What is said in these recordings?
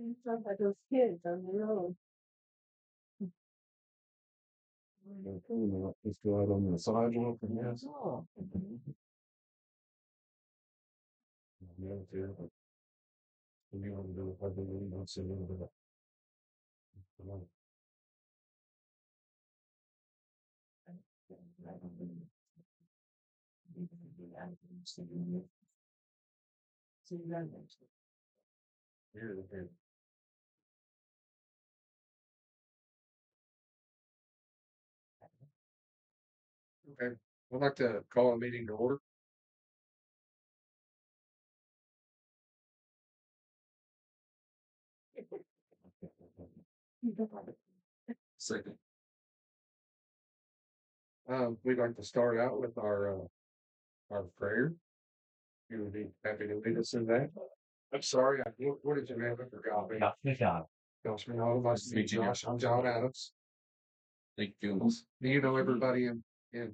Sounds like those kids on the road. Let's go out on the sidewalk and yes. Oh. Yeah, too. We want to do it, but we don't see a little bit of. Here, here. Okay, I'd like to call a meeting to order. Second. We'd like to start out with our prayer. You would be happy to lead us in that. I'm sorry, what did your name? I forgot. Councilman Autumn, nice to meet you, Josh. I'm John Adams. Thank you. Do you know everybody in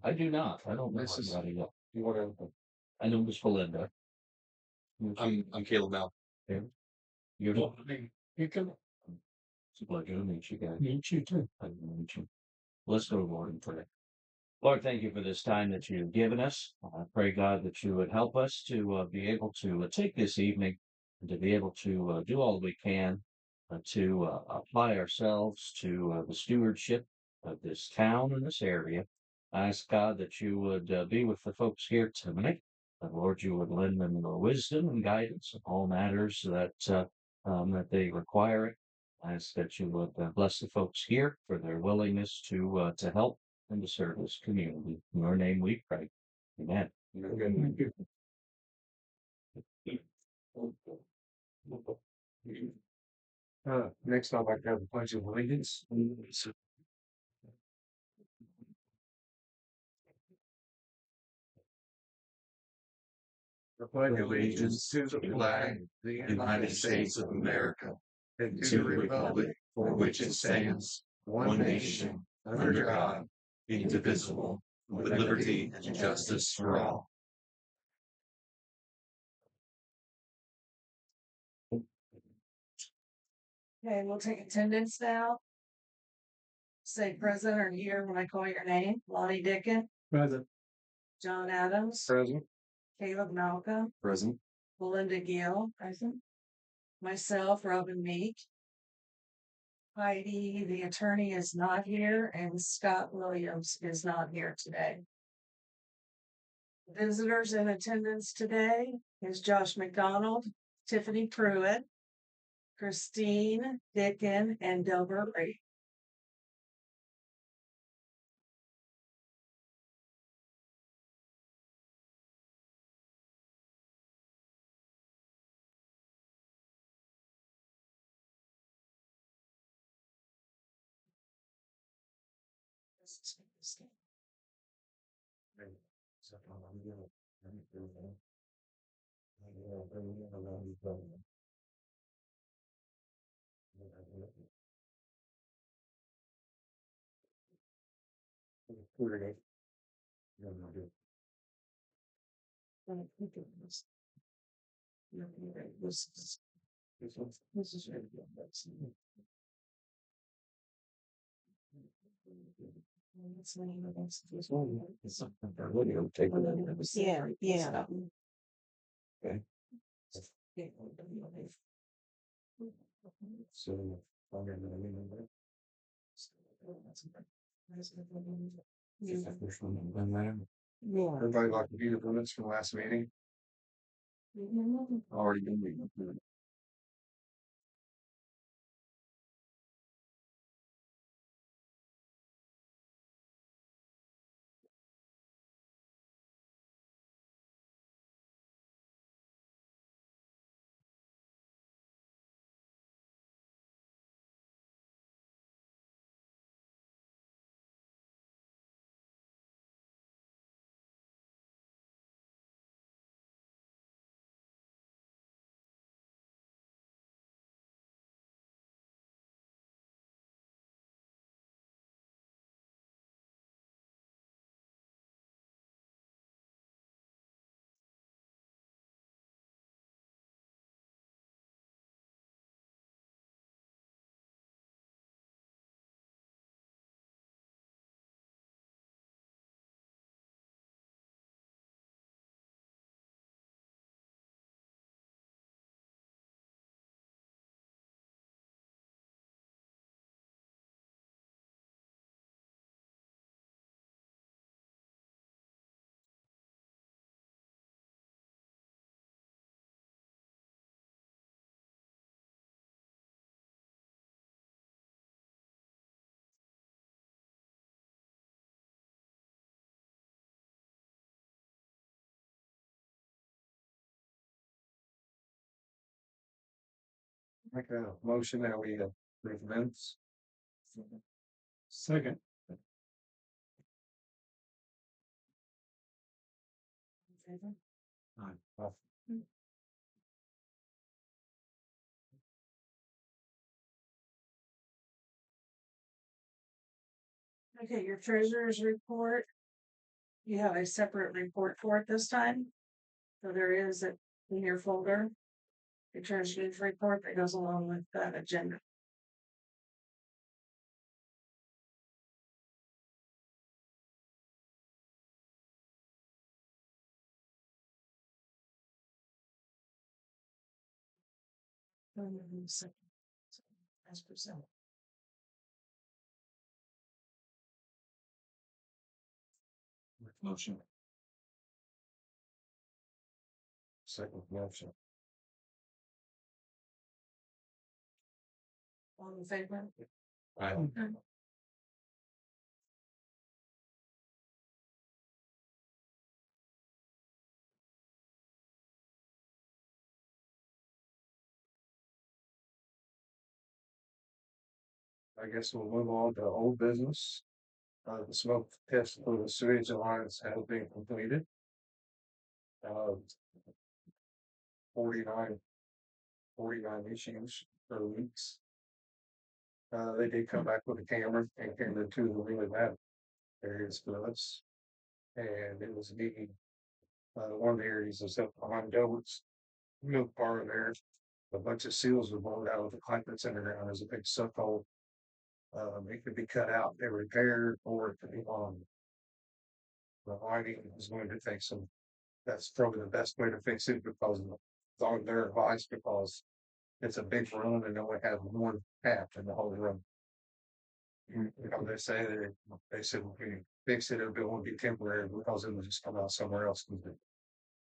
I do not. I don't know This is- anybody else. you want to? I know Miss Belinda. I'm Caleb Mel. You know, you can. It's a pleasure to meet you guys. Meet you too. I meet you. Let's go to Lord in prayer. Lord, thank you for this time that you've given us. I pray, God, that you would help us to be able to take this evening and to be able to do all we can to apply ourselves to the stewardship of this town and this area. I ask, God, that you would be with the folks here tonight. Lord, you would lend them the wisdom and guidance in all matters that they require. I ask that you would bless the folks here for their willingness to help and to serve this community. In your name we pray. Amen. Next, I'd like to have a pledge of allegiance. I pledge allegiance to the flag of the United States of America and to the republic for which it stands, one nation, under God, indivisible, with liberty and justice for all. Okay, we'll take attendance now. Say present or here when I call your name. Lonnie Dickin, Present. John Adams, Present. Caleb Malcolm, Present. Belinda Gill, present. Myself, Robin Meek. Heidi, the attorney, is not here, and Scott Williams is not here today. Visitors in attendance today is Josh McDonald, Tiffany Pruitt, Christine Dickin, and Delbert Reed. This is really good. Yeah, yeah. Okay. So, everybody like to view the minutes from the last meeting? Already been reading. Make a motion that we approve minutes. Second. In favor? Aye. Okay, your treasurer's report. You have a separate report for it this time. So there is it in your folder. Your treasurer's report that goes along with that agenda. As presented. Motion. Second motion. All in favor? Aye. I guess we'll move on to old business. The smoke test for the sewage alliance has been completed. Uh, 49 issues for weeks. They did come back with a camera and came into the really bad areas for us. And it was needing, one of the areas is up behind Dover's milk bar there. A bunch of seals were blown out of the pipe that's in the ground. There's a big suck hole. It could be cut out and repaired, or it could be on. The lining is going to take some. That's probably the best way to fix it because it's on their advice, because it's a big run and they only have one tap in the whole run. You know, they said we can fix it, it won't be temporary because it will just come out somewhere else.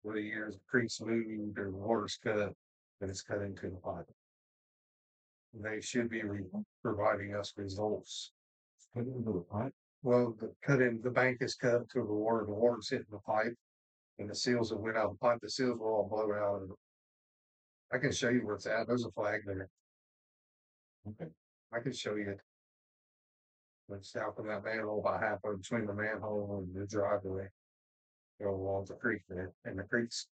With the years, the creek's moved or the water's cut, then it's cut into the pipe. They should be providing us results. Cut into the pipe? Well, the bank is cut to the water's hitting the pipe, and the seals that went out of the pipe, the seals were all blown out of it. I can show you where it's at. There's a flag there. Okay. I can show you it. It's out from that manhole about halfway between the manhole and the driveway. Go along the creek there, and the creek's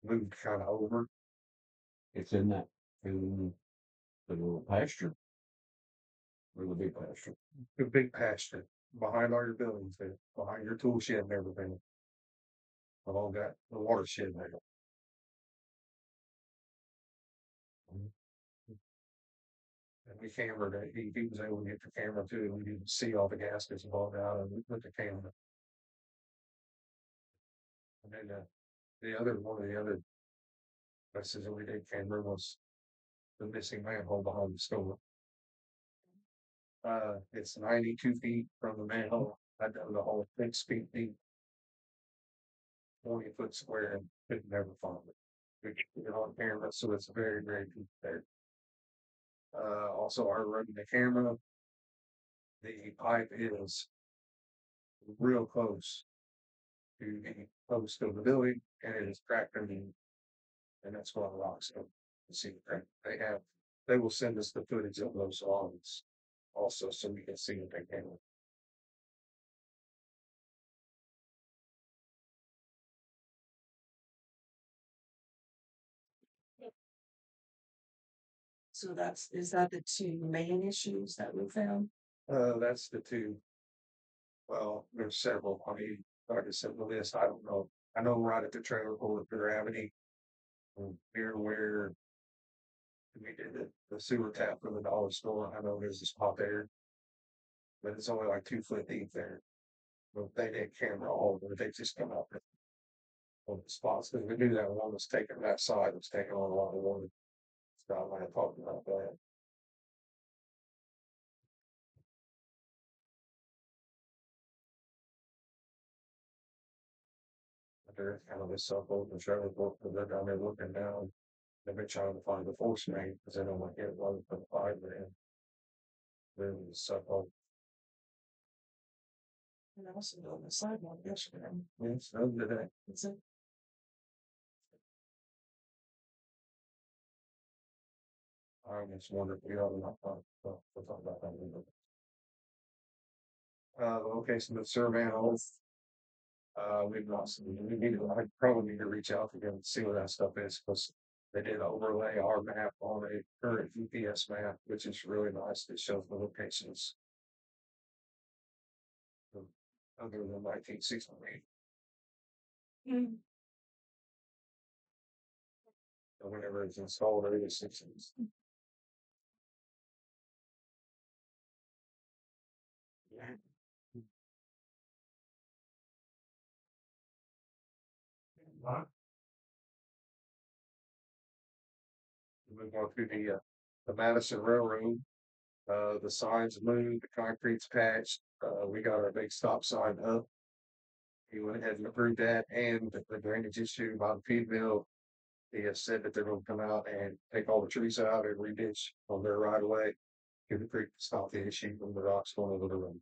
moved kind of over. It's in that in the little pasture. Really big pasture. The big pasture behind all your buildings there, behind your tool shed and everything. Along that the watershed there. And we cambered it. He was able to get the camera too. We didn't see all the gaskets blown out, and we put the camera. And then one of the other places that we did camera was the missing manhole behind the store. It's 92 feet from the manhole. I done the whole 6 feet deep, 40-foot square, and could never find it. We get it on camera, so it's very, very deep there. Also, our running the camera, the pipe is real close to the post of the building, and it is cracked underneath. And that's why the rocks don't see the crack. They will send us the footage of those logs also, so we can see what they can. So is that the two main issues that we found? That's the two. Well, there's several. I mean, like I said, the list, I don't know. I know right at the trailer court at Gravity, near where we did the sewer tap for the dollar store. I know there's a spot there, but it's only like 2 foot deep there. But they did camera all over. They just come up on the spots, because we knew that one was taking that side was taking on a lot of water. So I talked about that. But there's kind of a circle in the trailer court, because they're down there looking down. They've been trying to find the force main because they don't want to get one for the fiber in. Then the circle. And also on the sidewalk yesterday. Yes, no, today. It's a I just wonder if we ought to not talk, we'll talk about that later. The location of the survey and all, we've lost, we need to, I probably need to reach out to them and see what that stuff is, because they did overlay our map on a current GPS map, which is really nice. It shows the locations. Other than 1968, or whenever it's installed, or the 60s. We're going through the Madison Railroad. The signs moved, the concrete's patched. We got our big stop sign up. He went ahead and approved that, and the drainage issue by the feed mill. He has said that they're going to come out and take all the trees out and re-ditch on their right of way. Give the creek to stop the issue from the rocks going over the road.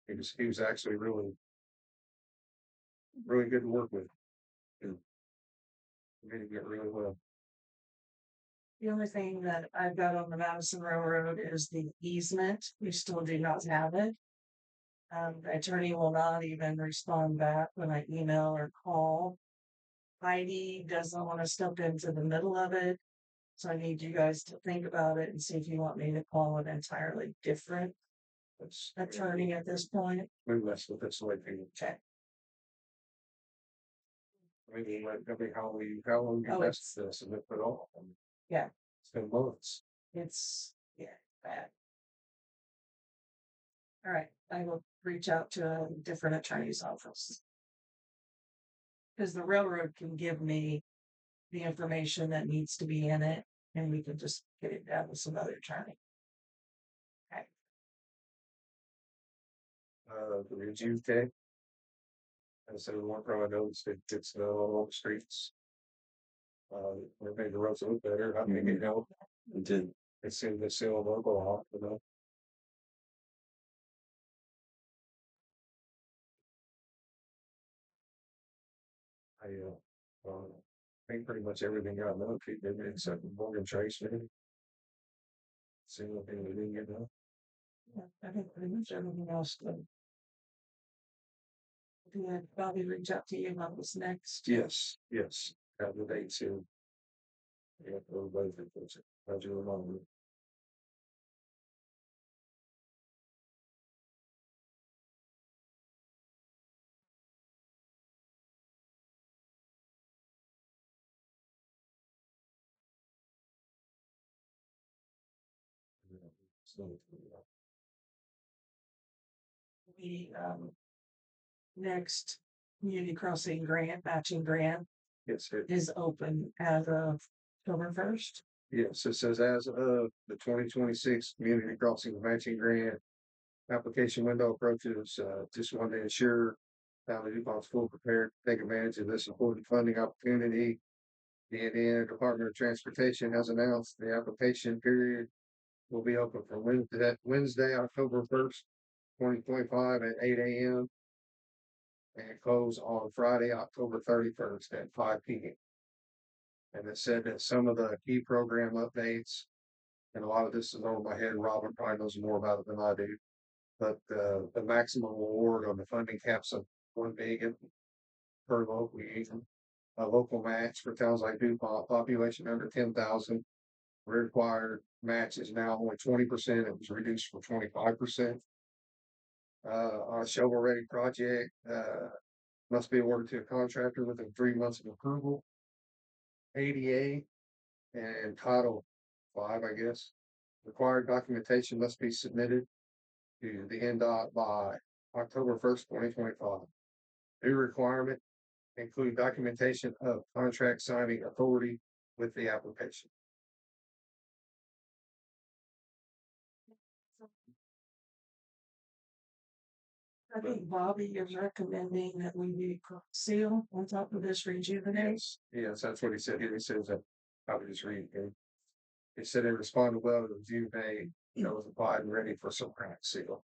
He was actually really good to work with. He made it get really well. The only thing that I've got on the Madison Railroad is the easement. We still do not have it. The attorney will not even respond back when I email or call. Heidi doesn't want to step into the middle of it. So I need you guys to think about it and see if you want me to call an entirely different attorney at this point. We messed with this way people check. Maybe how long you messed this and it put off. Yeah. It's been months. It's bad. All right, I will reach out to a different attorney's office. Because the railroad can give me the information that needs to be in it, and we can just get it down with some other attorney. Okay. The review tag. And so one problem I noticed it's on all the streets. It made the roads look better. I think it helped. It did. It seemed to seal a local off, I think pretty much everything got done, except Morgan Chase. See what they didn't get done. Yeah, I think pretty much everything else good. Did Bobby reach out to you about this next? Yes. Got the dates here. Yeah, everybody thinks it. How'd you remember? The next community crossing grant, matching grant Yes, it is open as of October 1st. Yes, it says as of the 2026 Community Crossing Matching Grant application window approaches, just want to ensure Valley Dupont's full prepared to take advantage of this important funding opportunity. The Indiana Department of Transportation has announced the application period will be open from Wednesday, October 1st, 2025 at 8 a.m. and close on Friday, October 31st at 5 p.m. And it said that some of the key program updates, and a lot of this is over my head, Robin probably knows more about it than I do, but the maximum award on the funding caps of $1 billion per local agent. A local match for towns like Dupont, population under 10,000. Required match is now only 20%. It was reduced from 25%. On a shovel-ready project, must be awarded to a contractor within 3 months of approval. ADA and Title 5, I guess. Required documentation must be submitted to the NDOT by October 1st, 2025. New requirement include documentation of contract signing authority with the application. I think Bobby is recommending that we do seal on top of this rejuvenate. Yes, that's what he said. He says that I would just read it. He said they responded well to the review made, was applied and ready for some crack seal.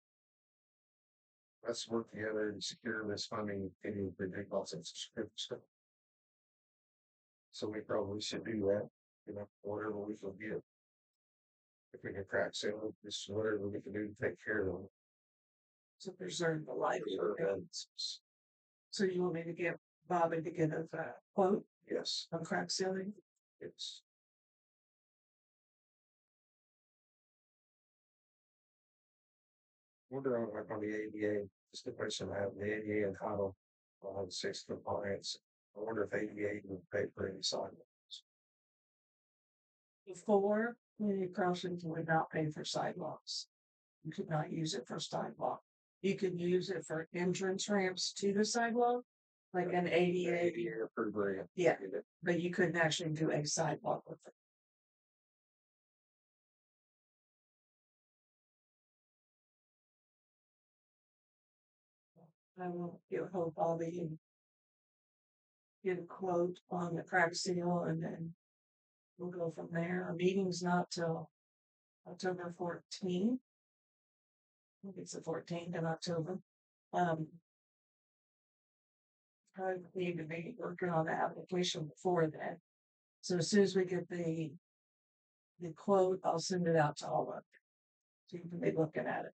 Let's work together and secure this funding in the big lots of subscription. So we probably should do that. whatever we can get. If we can crack seal, just whatever we can do to take care of them. To preserve the life of it. So you want me to get Bobby to get a quote Yes, on crack sealing? it's. Wonder on the ADA, just the question I have, the ADA and how to, 6 compliance. I wonder if ADA would pay for any sidewalks. Before, community crossings would not pay for sidewalks. You could not use it for sidewalk. You could use it for entrance ramps to the sidewalk, like an ADA, ADA approved grant. Yeah. but you couldn't actually do a sidewalk with it. I will get hold of Bobby and get a quote on the crack seal, and then we'll go from there. Our meeting's not till October 14th. I think it's the 14th of October. I need to be working on the application before then. So as soon as we get the quote, I'll send it out to all of you. So you can be looking at it.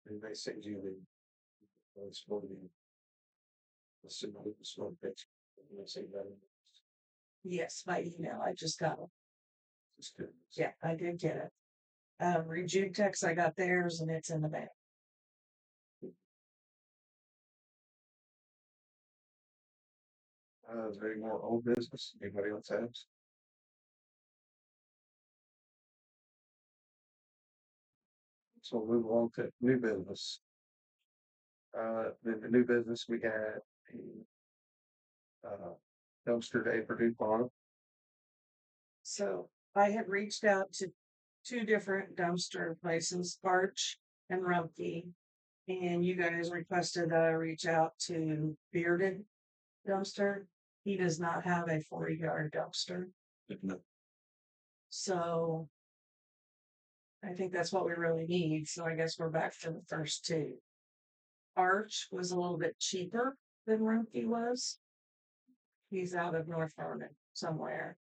And they send you the smoke picture. And they say that. Yes, by email. I just got it. Just good. Yeah, I did get it. Reject text, I got theirs and it's in the mail. Is there any more old business? Anybody else has? So we'll move on to new business. The new business we had a dumpster day for Dupont. So I had reached out to 2 different dumpster places, Arch and Rumpke. And you guys requested that I reach out to Bearded Dumpster. He does not have a 40-yard dumpster. So I think that's what we really need. So I guess we're back to the first 2. Arch was a little bit cheaper than Rumpke was. He's out of North Vernon somewhere.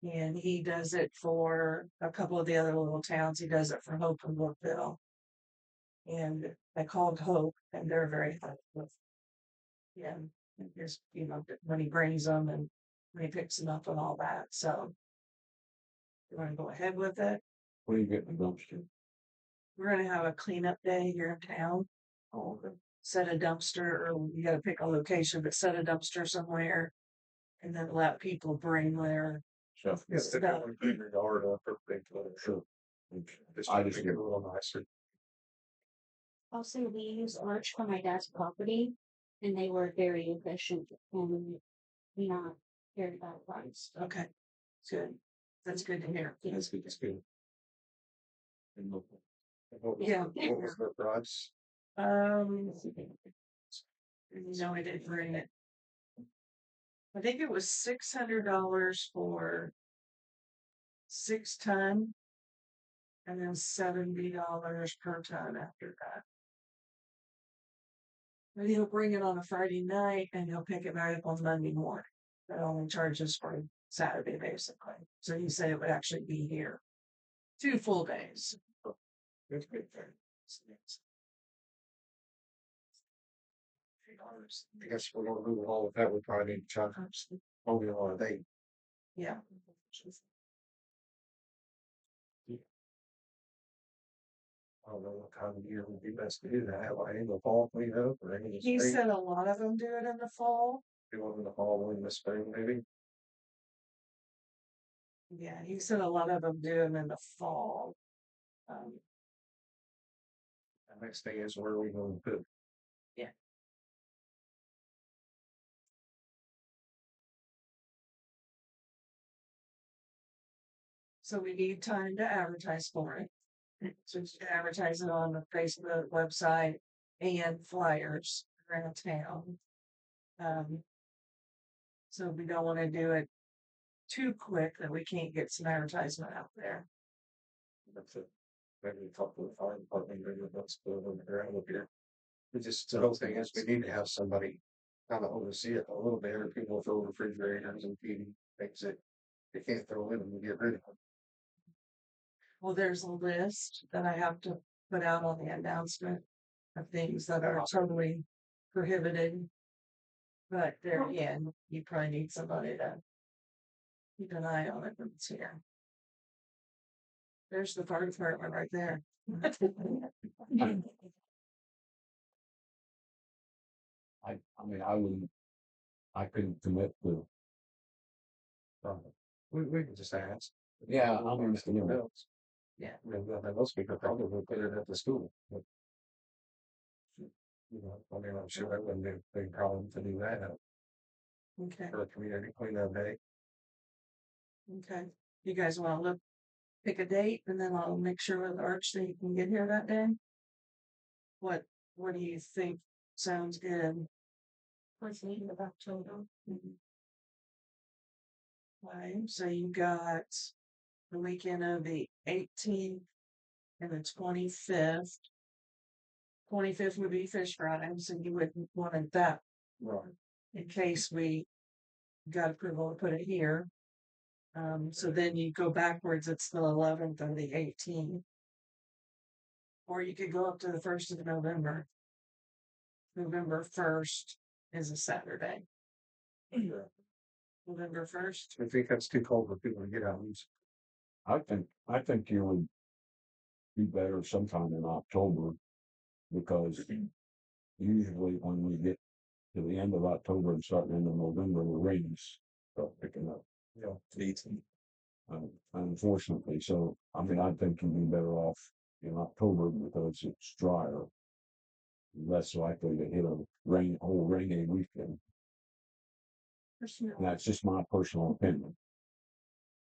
And he does it for a couple of the other little towns. He does it for Hope and Brookville. And I called Hope and they're very helpful. Yeah, just, when he brings them and when he picks them up and all that. So you want to go ahead with it? Where you getting the dumpster? We're going to have a cleanup day here in town. Set a dumpster, or you got to pick a location, but set a dumpster somewhere and then let people bring their Stuff. Yes, they stuff. want to clean your yard up or big sure. I Just just make it a little nicer. Also, we use Arch for my dad's property, and they were very efficient and not very bad price. Okay, good. That's good to hear. That's good. That's good. And what was Yeah. What was the price? No, I didn't bring it. I think it was $600 for 6 ton, and then $70 per ton after that. But he'll bring it on a Friday night and he'll pick it right up on Monday morning. That only charges for Saturday, basically. So he said it would actually be here 2 full days. That's good. I guess we're gonna move along with that. We probably need to charge only on a date. Yeah. I don't know what time of year would be best to do that. Like in the fall cleanup or in the He spring. said a lot of them do it in the fall. Do one in the fall, one in the spring, maybe. Yeah, he said a lot of them do them in the fall. The next thing is where we going to put. Yeah. So we need time to advertise for it. So you can advertise it on the Facebook website and flyers around town. So we don't want to do it too quick that we can't get some advertisement out there. That's it. Maybe talk to the fire department, maybe that's the one around up here. We just, the whole thing is we need to have somebody kind of oversee it a little bit, or people throw refrigerators and feeding things that they can't throw in and get rid of. Well, there's a list that I have to put out on the announcement of things that are totally prohibited. But there again, you probably need somebody to keep an eye on it when it's here. There's the fire department right there. I mean, I couldn't commit to, We can just ask. yeah, I mean, you know, Yeah. I mean, most people probably would put it at the school. But, you know, I mean, I'm sure that wouldn't be a big problem to do that Okay, for a community cleanup day. okay. You guys want to look, pick a date and then I'll make sure with Arch that you can get here that day? What do you think sounds good? First meeting of October. Right, so you got the weekend of the 18th and the 25th. 25th would be Fish Friday, so you wouldn't want it that Right. in case we got approval to put it here. So then you go backwards, it's the 11th and the 18th. Or you could go up to the 1st of November. November 1st is a Saturday. November 1st. I think that's too cold for people to get out. I think you would be better sometime in October, because usually when we get to the end of October and starting into November, the rains start picking up. You know, needs. Unfortunately, so I mean, I think you'd be better off in October because it's drier, less likely to hit a whole rainy weekend. And that's just my personal opinion.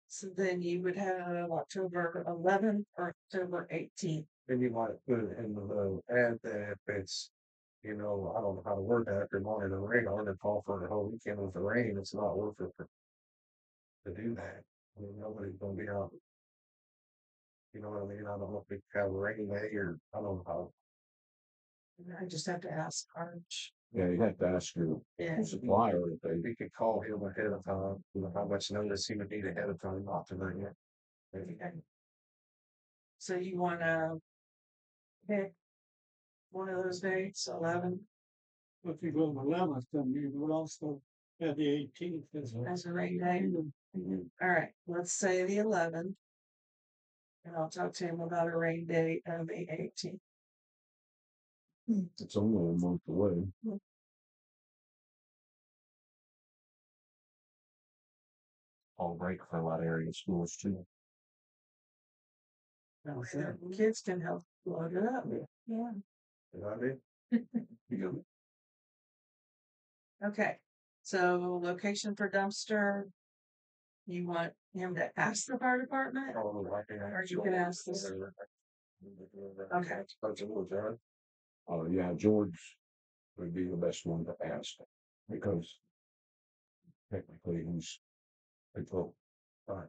So then you would have October 11th or October 18th. Then you might put it in the ad that if it's, you know, I don't know how to word that, if you're monitoring the radar and call for the whole weekend with the rain, it's not worth it to do that. I mean, nobody's gonna be out. You know what I mean? I don't know if we have a rainy day or I don't know how. I just have to ask Arch. Yeah, you have to ask your Yeah. supplier if they, We could call him ahead of time, you know, how much notice he would need ahead of time, not to bring it. Okay. So you wanna pick one of those dates, 11, If you go to 11th, then you would also have the 18th as a rain day? All right, let's say the 11th. And I'll talk to him about a rain date of the 18th. it's only a month away. All break for a lot of area schools too. Kids can help load it up. Yeah. You know what I mean? Okay, so location for dumpster. You want him to ask the fire department? Or you can ask this. Okay. Oh, yeah, George would be the best one to ask, because technically he's control. Right.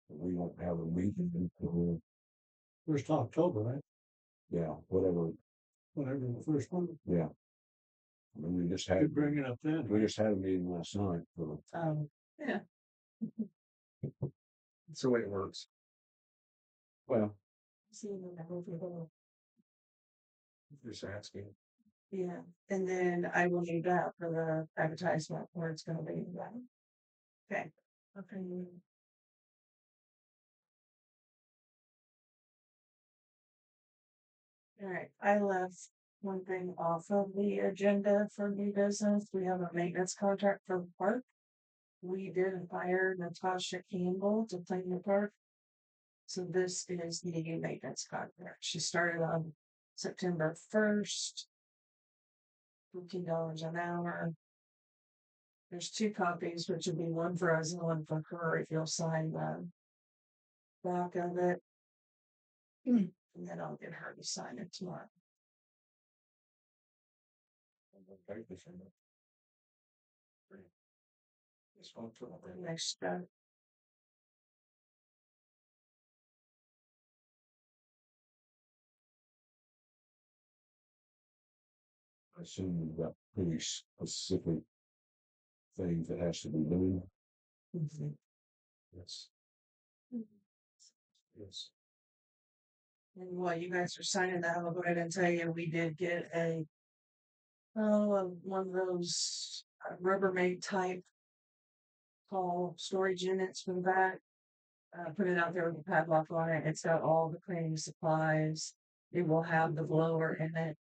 We won't have a meeting until, first October, right? yeah, whatever, Whatever the first one. yeah. I mean, we just You had bring it up then. a meeting last night, so Yeah. It's the way it works. well, Just asking. Yeah, and then I will need that for the advertisement where it's gonna be. Okay. Okay. All right, I left one thing off of the agenda for new business. We have a maintenance contract for the park. We did hire Natasha Campbell to clean the park. So this is the new maintenance contract. She started on September 1st. $15 an hour. There's 2 copies, which would be one for us and one for her if you'll sign the back of it. And then I'll get her to sign it tomorrow. Next step. assume you've got pretty specific things that has to be done. Yes. Yes. And while you guys are signing that, I'll go ahead and tell you, we did get one of those Rubbermaid type tall storage units from that. Put it out there with a padlock on it. It's got all the cleaning supplies. It will have the blower in it.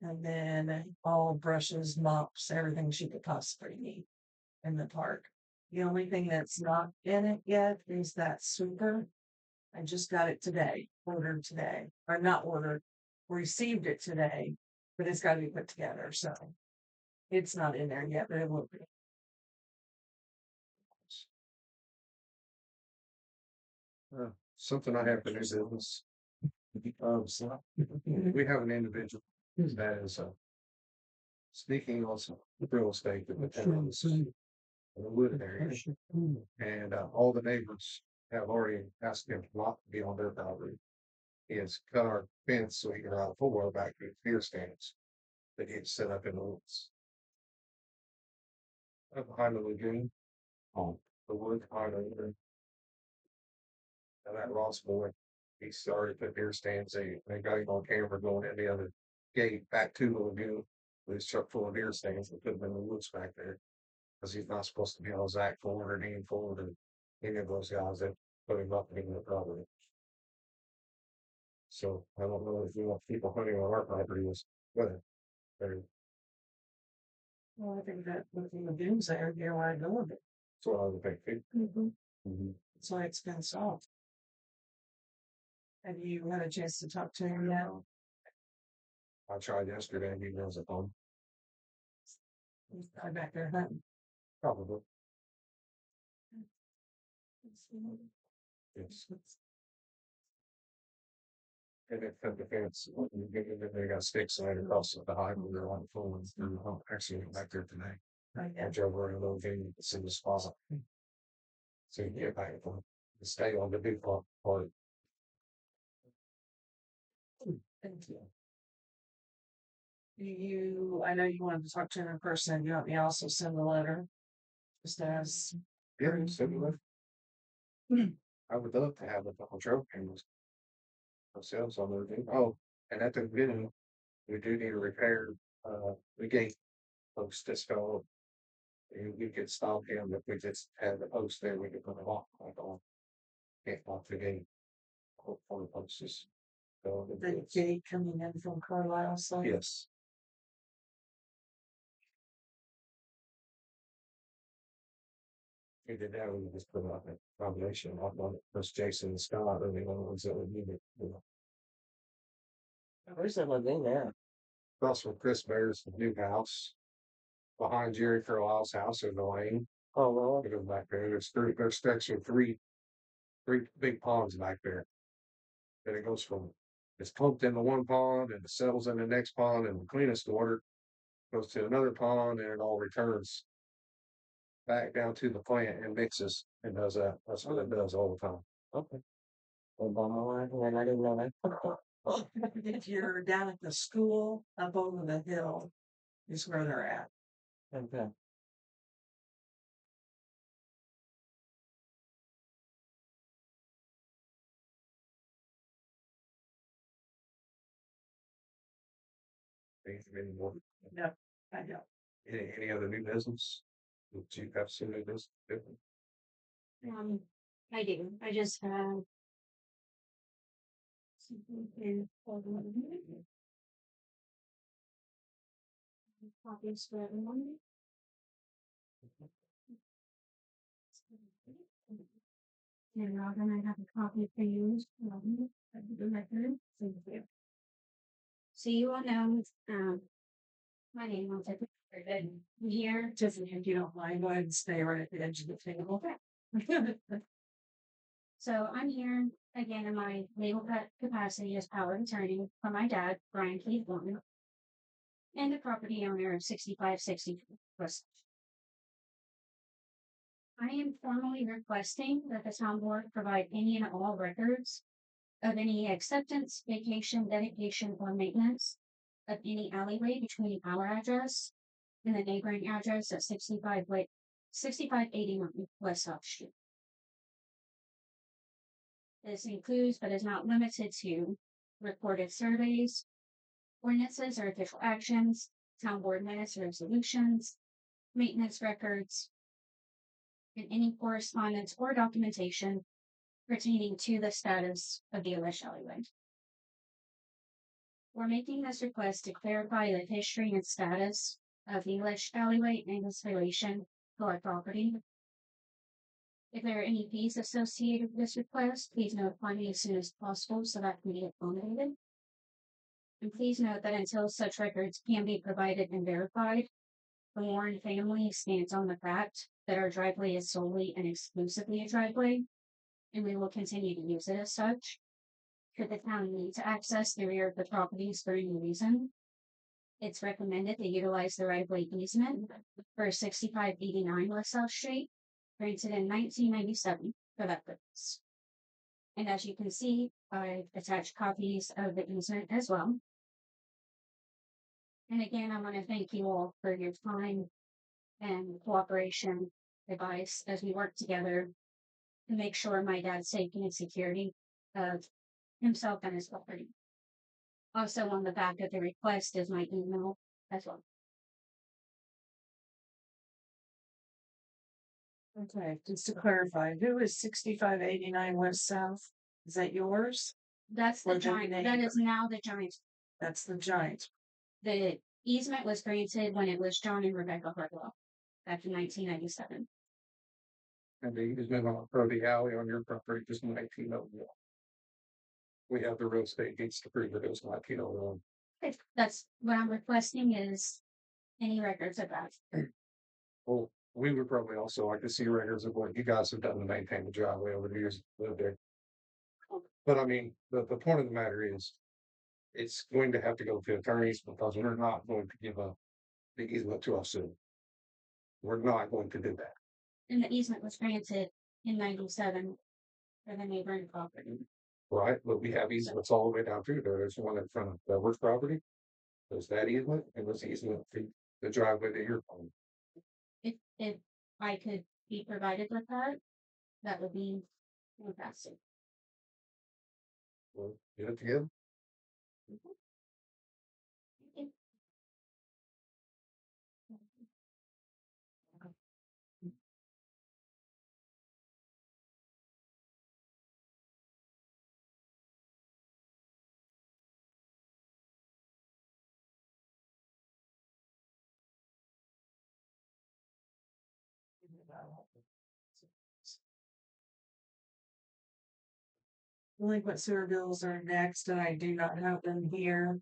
And then all brushes, mops, everything she could possibly need in the park. The only thing that's not in it yet is that sweeper. I just got it today, ordered today, or not ordered, received it today, but it's got to be put together. So it's not in there yet, but it will be. Something I have to do business. So, we have an individual that is speaking on some real estate that the town is in the wood area, and all the neighbors have already asked him not to be on their property. He has cut our fence so he can ride a four-wheel back to the deer stands that he had set up in the woods. Up behind the lagoon, on the wood behind the lagoon. And that Ross boy, he started the deer stands. They got him on camera going in the other gate back to the lagoon with his truck full of deer stands and put them in the woods back there. Because he's not supposed to be on Zach Ford or Dean Ford or any of those guys that put him up in the property. So I don't know if you want people hunting on our property was whether they're. Well, I think that with the lagoons there, you don't want to go with it. That's what I would think. That's why it's been solved. Have you had a chance to talk to him now? I tried yesterday and he was at home. He's probably back there hunting. Probably. Yes. And it cut the fence. They got sticks laid across the highway. They're on the phone. They're actually back there today. I drove around a little game to see the spot. So you get back to stay on the Dupont part. Thank you. I know you wanted to talk to him in person. You want me to also send a letter? Just as. Yeah, similar. I would love to have a couple trail cameras. Ourselves on the thing. Oh, and at the beginning, we do need to repair the gate post that's fell. And we could stop him if we just had the post there, we could put a lock like on. Can't lock the gate. For the posts. So The gate coming in from Carlisle, so. yes. We did that, we just put up a combination on it. Plus Jason and Scott are the only ones that would need it. Where's the lagoon there? Across from Chris Bear's new house. Behind Jerry Carlisle's house in the lane. Oh, well. It goes back there. There's actually three big ponds back there. And it goes from, it's pumped into one pond and it settles in the next pond, and the cleanest water goes to another pond, and it all returns back down to the plant and mixes and does that. That's what it does all the time. Okay. I didn't know that. If you're down at the school up over the hill, is where they're at. Okay. Any more? No, I don't. Any other new business? Do you have some new business? I do. I just have. Copies for everyone. And now then I have a copy for you. The record. Thank you. So you all know, my name on Tiffany here. Tiffany, if you don't mind, go ahead and stay right at the edge of the table. So I'm here again in my legal capacity as power of attorney for my dad, Brian Keith Warner, and the property owner of 6560 West. I am formally requesting that the town board provide any and all records of any acceptance, vacation, dedication, or maintenance of any alleyway between our address and the neighboring address of 6589 West South Street. This includes, but is not limited to, recorded surveys, ordinances or official actions, town board minutes or resolutions, maintenance records, and any correspondence or documentation pertaining to the status of the alleged alleyway. We're making this request to clarify the history and status of the alleged alleyway and its relation to our property. If there are any fees associated with this request, please notify me as soon as possible so that can be accommodated. And please note that until such records can be provided and verified, the Warren family stands on the fact that our driveway is solely and exclusively a driveway, and we will continue to use it as such. Should the town need to access the rear of the properties for any reason, it's recommended to utilize the right-of-way easement for 6589 West South Street, granted in 1997 for that purpose. And as you can see, I've attached copies of the easement as well. And again, I want to thank you all for your time and cooperation, advice as we work together to make sure my dad's safety and security of himself and his property. Also on the back of the request is my email as well. Okay, just to clarify, who is 6589 West South? Is that yours? That's the Or the giant, that neighbor. is now the giant. That's the giant. The easement was granted when it was John and Rebecca Hartwell back in 1997. And the easement on the alley on your property just 1901. We have the real estate deeds to prove that it was 1901. That's what I'm requesting is any records of that. Well, we would probably also like to see records of what you guys have done to maintain the driveway over the years that lived there. But I mean, the point of the matter is, it's going to have to go to attorneys because we're not going to give up the easement to us soon. We're not going to do that. And the easement was granted in 97 for the neighboring property. Right, but we have easements all the way down through there. There's one in front of Bever's property. There's that easement, and there's easement for the driveway that you're on. If I could be provided with that, that would be fantastic. We'll get it together. Delinquent sewer bills are next, and I do not have them here.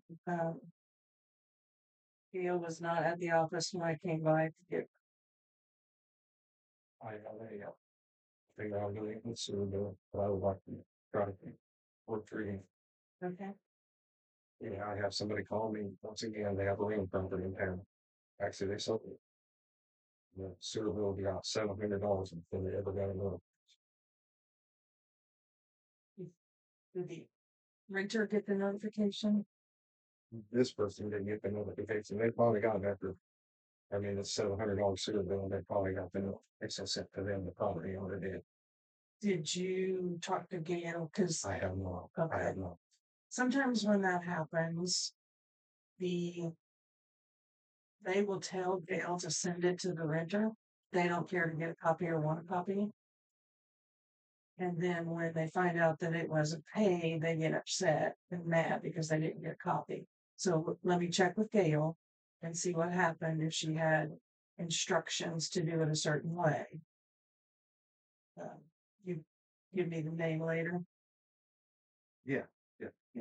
Gail was not at the office when I came by to get. I have a thing I'm doing, so but I would like to try to work through. Okay. Yeah, I have somebody call me once again. They have a lien property in town. Actually, they sold it. The sewer bill will be out $700 before they ever got another. Did the renter get the notification? This person didn't get the notification. They probably got it after. I mean, it's $700 sewer bill, and they probably got the notification sent to them. The property owner did. Did you talk to Gail? Because I have not. Okay. I have not. sometimes when that happens, they will tell Gail to send it to the renter. They don't care to get a copy or want a copy. And then when they find out that it wasn't paid, they get upset and mad because they didn't get a copy. So let me check with Gail and see what happened if she had instructions to do it a certain way. You give me the name later. Yeah.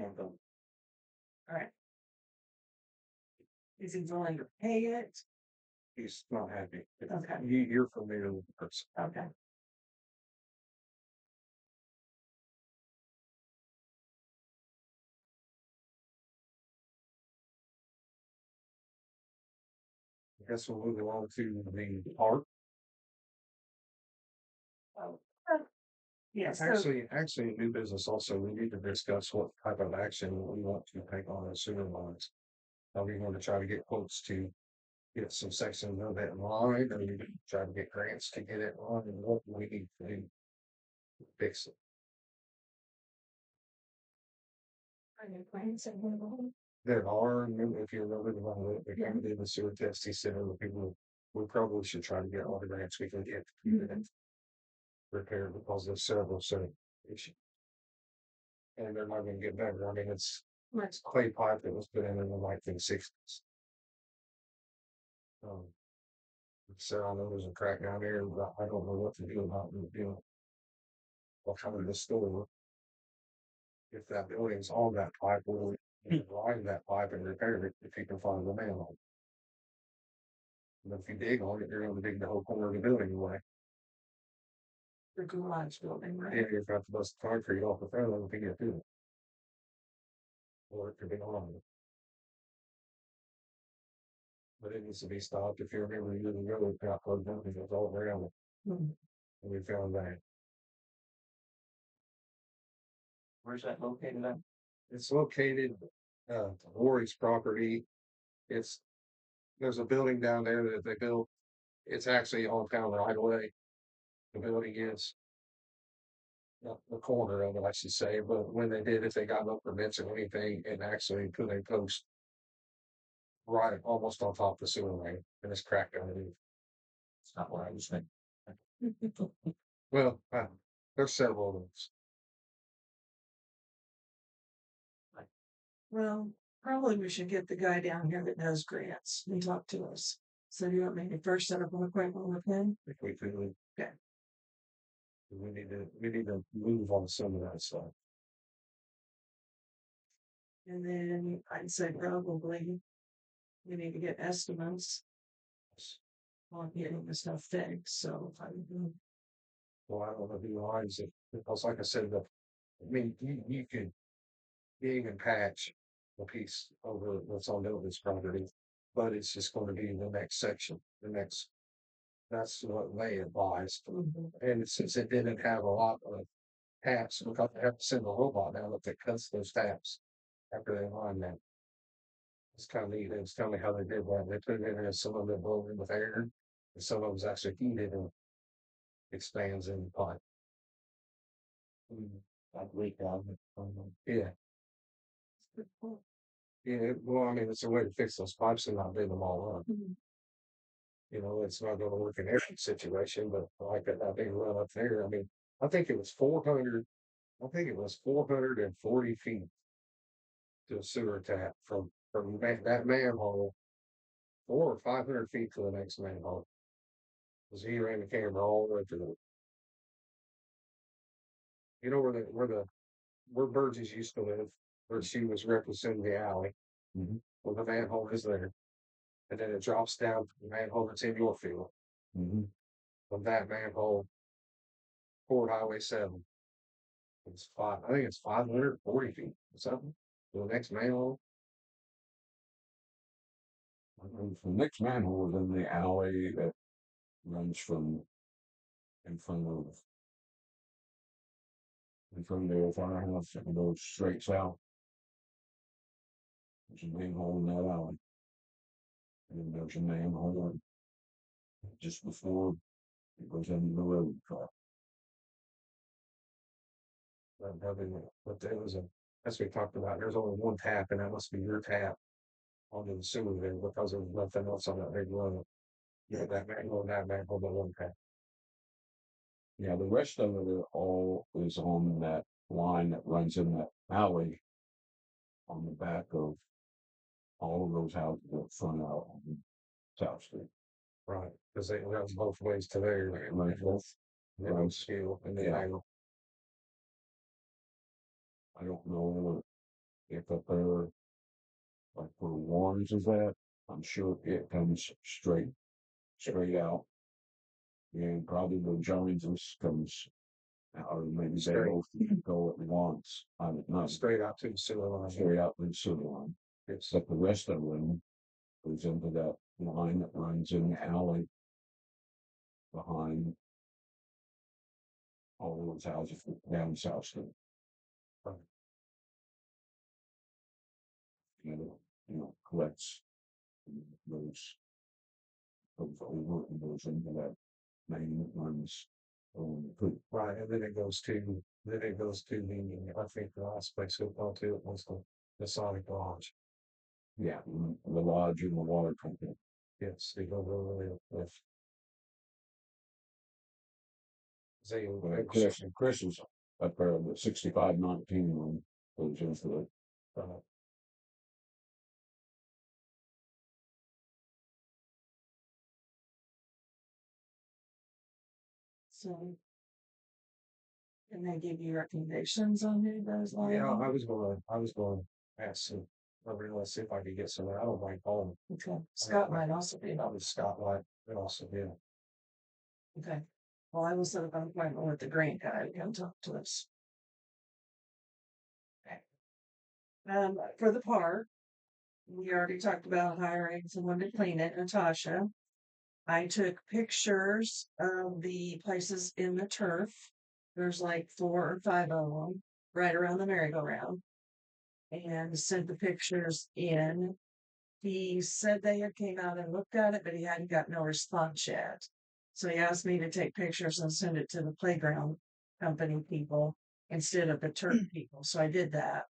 All right. Is he willing to pay it? He's not happy. Okay. You're familiar with the person. Okay. I guess we'll move along to the park. Yes. Actually, new business also, we need to discuss what type of action we want to take on the sewer lines. Are we going to try to get quotes to get some sections of that in line, or we try to get grants to get it on, and what do we need to do to fix it? Are your plans available? There are, if you remember the one that we kind of did the sewer testing center, the people, we probably should try to get all the grants we can get to keep it repaired because there's several issues. And they're not gonna get better. I mean, it's clay pipe that was put in the 1960s. So I know there's a crack down there, but I don't know what to do about it, what kind of the store. If that building's on that pipe, we'll line that pipe and repair it if you can find the manhole. But if you dig on it, you're gonna dig the whole corner of the building away. The garage building, right? Yeah, you've got to bust the concrete off the front of it to get to it. Or it could be on. But it needs to be stopped. If you remember years ago, it got plugged up and it was all around it. And we found that. Where's that located at? It's located, Lori's property. There's a building down there that they built. It's actually on town right away. The building is. The corner of it, I should say, but when they did it, they got no permits or anything and actually put a post right almost on top of the sewer line and it's cracked underneath. It's not what I was thinking. Well, there's several of those. Well, probably we should get the guy down here that does grants and talk to us. So you want me to first set up an appointment with him? If we could. Okay. We need to move on some of that stuff. And then I'd say probably we need to get estimates on getting the stuff fixed, so I would. Well, I don't know who lines it, because like I said, you could dig and patch a piece over what's on this property, but it's just gonna be the next section, that's what they advised. And since it didn't have a lot of taps, because they have to send a robot down that cuts those taps after they line that. It's kind of neat. It's kind of how they did that. They put it in there, some of it blowing with air, and some of it was actually heated and expands in the pipe. Like leak out. Yeah. Yeah, well, I mean, it's a way to fix those pipes and not leave them all up. You know, it's not gonna work in every situation, but like that big run up there, I mean, I think it was 440 feet to a sewer tap from that manhole, 400 or 500 feet to the next manhole. Cause he ran the camera all the way through it. You know where Burgess used to live, where she was representing the alley. Well, the manhole is there. And then it drops down to the manhole that's in your field. From that manhole, toward Highway 7. I think it's 540 feet or something. To the next manhole. And the next manhole is in the alley that runs from in front of the firehouse and goes straight south. There's a manhole in that alley. And then there's a manhole just before it goes into the road track. But there was as we talked about, there's only one tap, and that must be your tap onto the sewer there because there was nothing else on that big run. You had that manhole, but one tap. Yeah, the rest of it all is on that line that runs in that alley on the back of all of those houses that front out on South Street. Right, because it runs both ways to there. Right, both. Runs steel and then angle. I don't know if up there, like where Warren's is at, I'm sure it comes straight out. And probably the Jones's comes out, or maybe they both go at once. I'm not Straight out to the sewer line. straight out to the sewer line. Except the rest of them goes into that line that runs in the alley behind all those houses down South Street. You know, collects those over and goes into that main that runs over the creek. Right, and then it goes to the, I think the last place we went to it was the Sonic Lodge. Yeah, the lodge and the water company. Yes, they go over there with. They, Chris is up there, the 6519 one goes into it. So. And they give you recommendations on who those lie? Yeah, I was going to ask some, I realized see if I could get some, I don't like home. Okay, Scott might also be. Scott might also be. Okay, well, I will set up an appointment with the grant guy to come talk to us. Okay. For the park, we already talked about hiring someone to clean it, Natasha. I took pictures of the places in the turf. There's like 4 or 5 of them right around the merry-go-round, and sent the pictures in. He said they had came out and looked at it, but he hadn't got no response yet. So he asked me to take pictures and send it to the playground company people instead of the turf people. So I did that.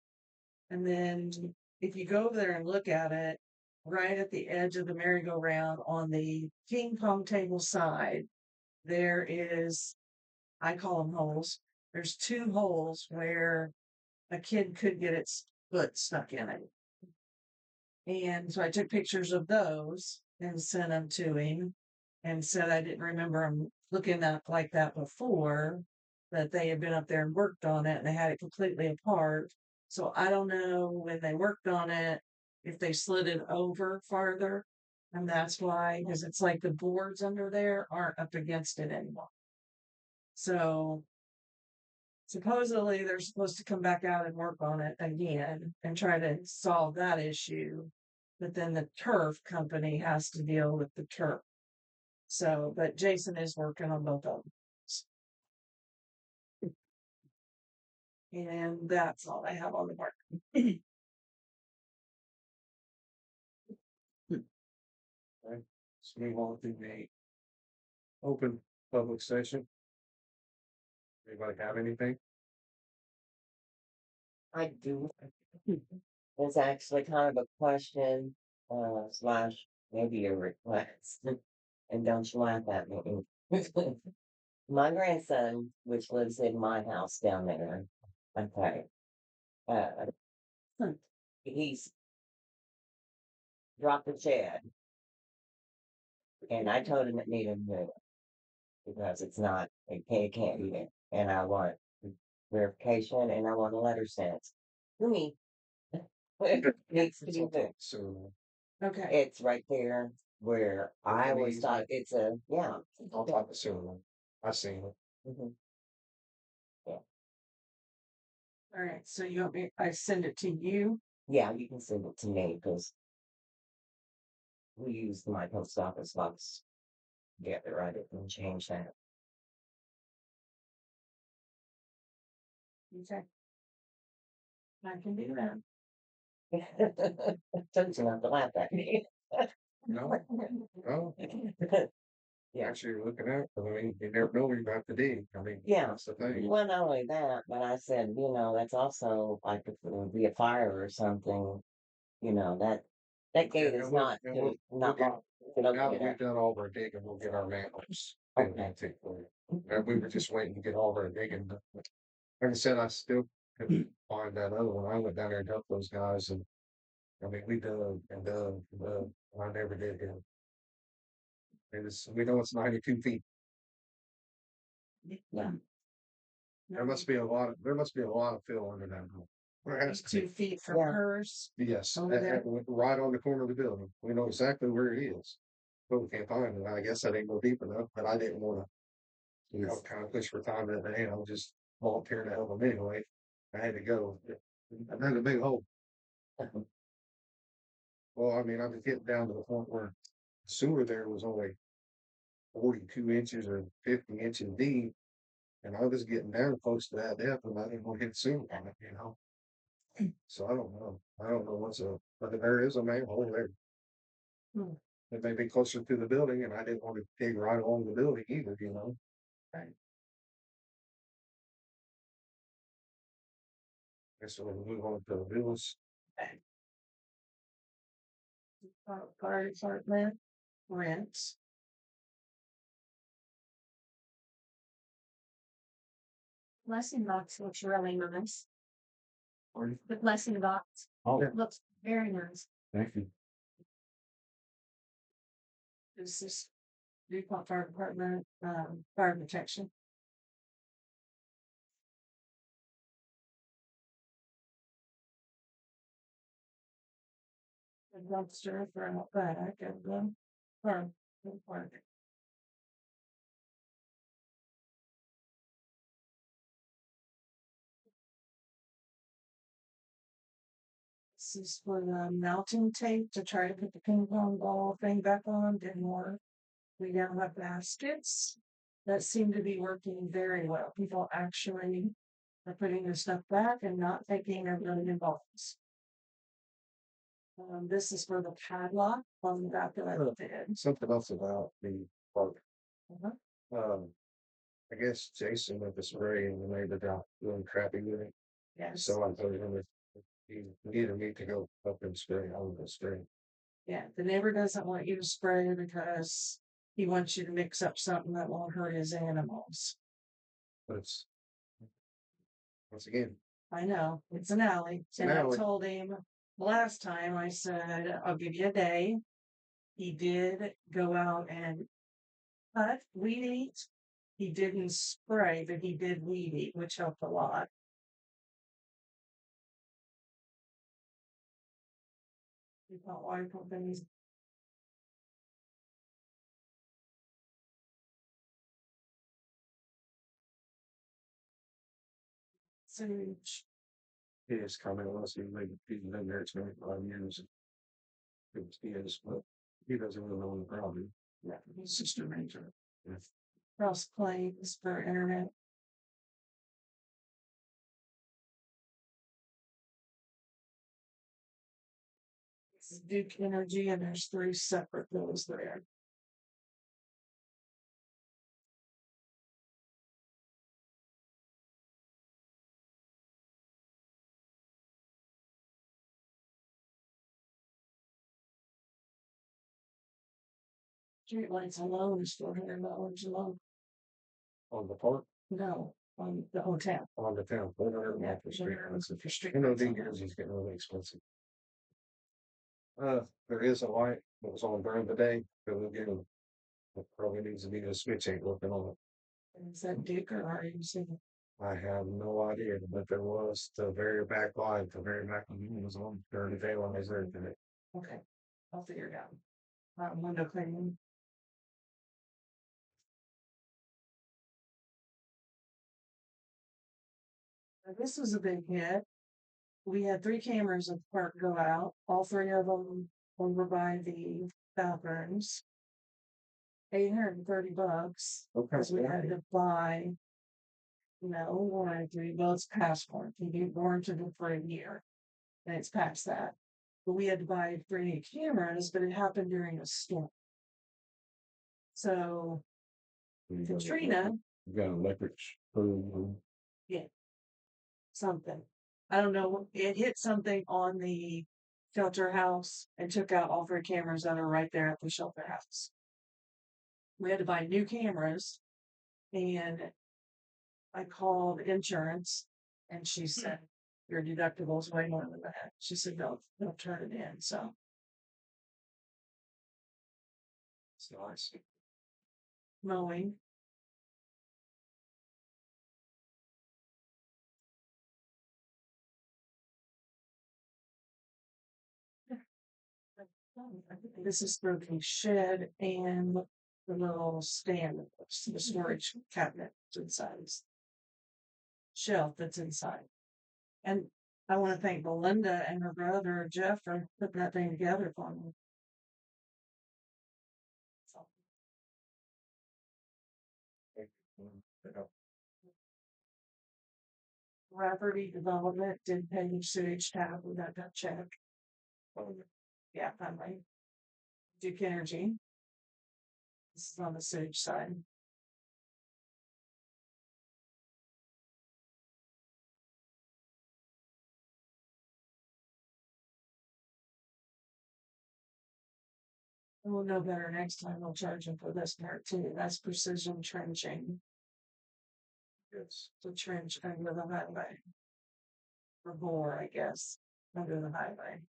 And then if you go over there and look at it, right at the edge of the merry-go-round on the ping pong table side, there is, I call them holes. There's 2 holes where a kid could get its foot stuck in it. And so I took pictures of those and sent them to him and said I didn't remember him looking up like that before, that they had been up there and worked on it and they had it completely apart. So I don't know when they worked on it, if they slid it over farther. And that's why, because it's like the boards under there aren't up against it anymore. So supposedly they're supposed to come back out and work on it again and try to solve that issue. But then the turf company has to deal with the turf. So, but Jason is working on both of them. And that's all I have on the mark. Okay, let's move on to the open public session. Anybody have anything? I do. It's actually kind of a question, slash maybe a request. And don't you laugh at me. My grandson, which lives in my house down there, okay, he's dropped a shed. And I told him it needed new because it's not, it can't be there. And I want verification and I want a letter sent to me. It needs to be fixed. So Okay. It's right there where I always thought it's a, yeah. I'll talk to sewer. I seen it. Mhm. All right. So you want me, I send it to you? Yeah, you can send it to me because we use my post office box. Get it right and change that. Okay. I can do that. Told you not to laugh at me. No, no, Yeah. actually you're looking at, I mean, you never know where you're about to dig. I mean, Yeah. that's the thing. Well, not only that, but I said, that's also like if there would be a fire or something, that gate Yeah, is and not we'll not get- locked. You know, Now that we've done all of our digging, we'll get our manholes. Okay. And we were just waiting to get all of our digging. But like I said, I still couldn't find that other one. I went down there and helped those guys and I mean, we dug and dug and dug. And I never did it. We know it's 92 feet. Yeah. There must be a lot of fill under that hole. There has to 2 be. feet from Yeah. hers. Yes, Over there. right on the corner of the building. We know exactly where it is. But we can't find it. I guess I didn't go deep enough, but I didn't want to, kind of push for time that day. I was just volunteering to help them anyway. I had to go. And there's a big hole. Well, I mean, I was getting down to the point where sewer there was only 42 inches or 50 inches deep. And I was getting down close to that depth and I didn't want to hit sewer on it. So I don't know. I don't know but there is a manhole there. Hmm. It may be closer to the building and I didn't want to dig right along the building either, you know? Right. Guess we'll move on to the bills. Fire department, rent. Blessing box looks really nice. Or- The blessing box Oh, looks very nice. thank you. This is Dupont Fire Department, fire protection. The dumpster for out back of the farm. Park. This is for the mounting tape to try to put the ping pong ball thing back on, didn't work. We now have baskets that seem to be working very well. People actually are putting their stuff back and not taking their million balls. This is for the padlock on the back of that bed. Something else about the park. Uh-huh. I guess Jason went to spray and the neighbor got really crappy with it. Yes. So I told him if he needed me to go up and spray, I would go spray. Yeah, the neighbor doesn't want you to spray because he wants you to mix up something that won't hurt his animals. But it's once again, I know, it's an alley. an And I alley. told him last time, I said, I'll give you a day. He did go out and cut, weed eat. He didn't spray, but he did weed eat, which helped a lot. We thought water companies. Sewage. His comment was he made people in there 25 years. He is, but he doesn't really know the problem. Yeah, he's just a ranger. Yeah. Cross claims for internet. This is Duke Energy, and there's 3 separate bills there. Street lights alone is $400 a month. On the park, No, on the hotel. on the town, whatever, Yeah, for street. for street You know, lights these alone. years he's getting really expensive. There is a light that was on during the day, that will get him. It probably needs to be a switch ain't working on it. Is that Duke or are you seeing? I have no idea, but there was the very back light, the very back of the was on during the day when I was there today. Okay, I'll figure it out. Window cleaning. This was a big hit. We had 3 cameras at the park go out, all 3 of them over by the bathrooms. $830 Okay. because we had to buy, warranty, well, it's past warranty, you warranted it for a year. And it's past that. But we had to buy 3 new cameras, but it happened during a storm. So Katrina, You got electric screw. something. I don't know. It hit something on the shelter house and took out all 3 cameras that are right there at the shelter house. We had to buy new cameras, and I called insurance, and she said your deductible is way more than that. She said they'll turn it in. So I see. mowing. This is for the shed and the little stand, the storage cabinet that's inside. Shelf that's inside. And I want to thank Belinda and her brother Jeff for putting that thing together for me. So, Rafferty Development did pay your sewage tab, we got that check. Yeah, finally. Duke Energy. This is on the sewage side. We'll know better next time. We'll charge them for this part too. That's precision trenching. It's the trench under the highway. Or bore, I guess, under the highway.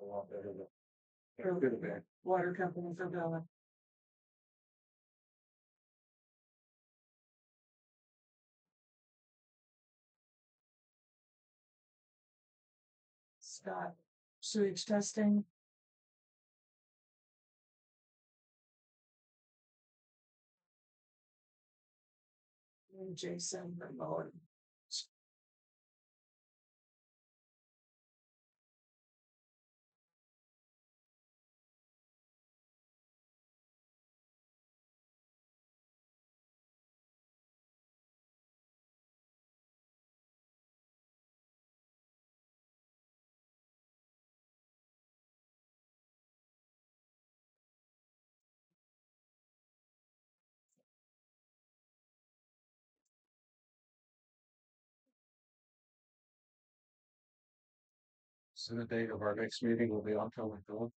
A lot better than. For Could have been. water company for billing. Scott, sewage testing. And Jason remote. So the date of our next meeting will be October 4th.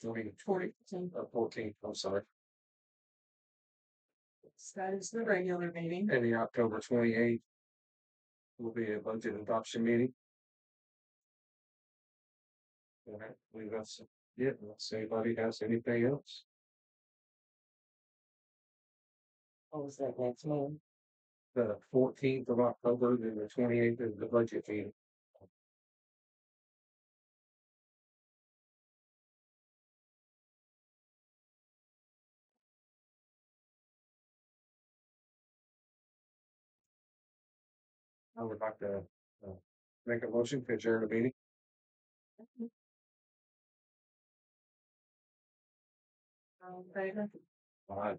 14th, I'm sorry. That is the regular meeting. And the October 28th will be a budget adoption meeting. Okay, I believe that's it. Unless anybody has anything else. What was that next one? The 14th of October, then the 28th is the budget meeting. I would like to make a motion to adjourn the meeting. All in favor? All right.